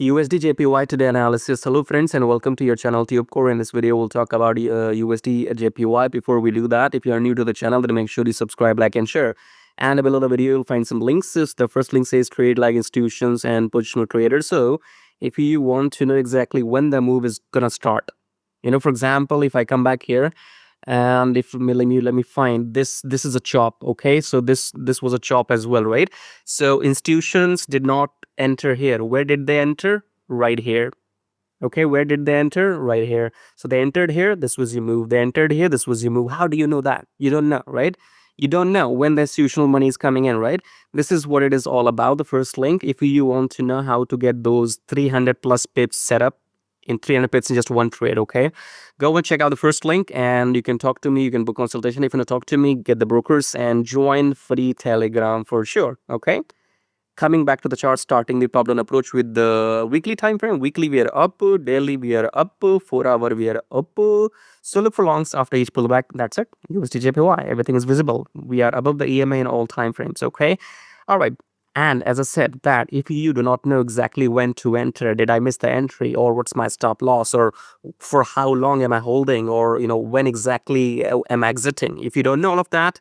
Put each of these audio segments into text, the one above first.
USDJPY today analysis. Hello friends and welcome to your channel TubeCore. In this video we'll talk about USDJPY. Before we do that, if you are new to the channel, then make sure you subscribe, like and share. And below the video you'll find some links. The first link says trade like institutions and positional traders. So if you want to know exactly when the move is gonna start, for example, if I come back here and if let me find this is a chop. Okay, so this was a chop as well, right? So institutions did not enter here. Where did they enter? Right here. Okay, where did they enter? Right here. So they entered here, this was your move. They entered here, this was your move. How do you know that? You don't know, right? You don't know when the institutional money is coming in, right? This is what it is all about. The first link, if you want to know how to get those 300 plus pips set up in 300 pips in just one trade, okay, go and check out the first link and you can talk to me. You can book consultation. If you want to talk to me, get the brokers and join free Telegram for sure. Okay, coming back to the chart, starting the top down approach with the weekly time frame. Weekly we are up, daily we are up, 4 hour we are up. So look for longs after each pullback. That's it. USDJPY, everything is visible. We are above the EMA in all time frames. Okay, all right. And as I said, that if you do not know exactly when to enter, did I miss the entry, or what's my stop loss, or for how long am I holding, or when exactly am I exiting, if you don't know all of that,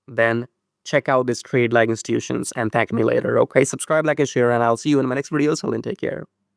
then check out this trade like institutions and thank me later. Okay, subscribe, like and share, and I'll see you in my next video. So then take care.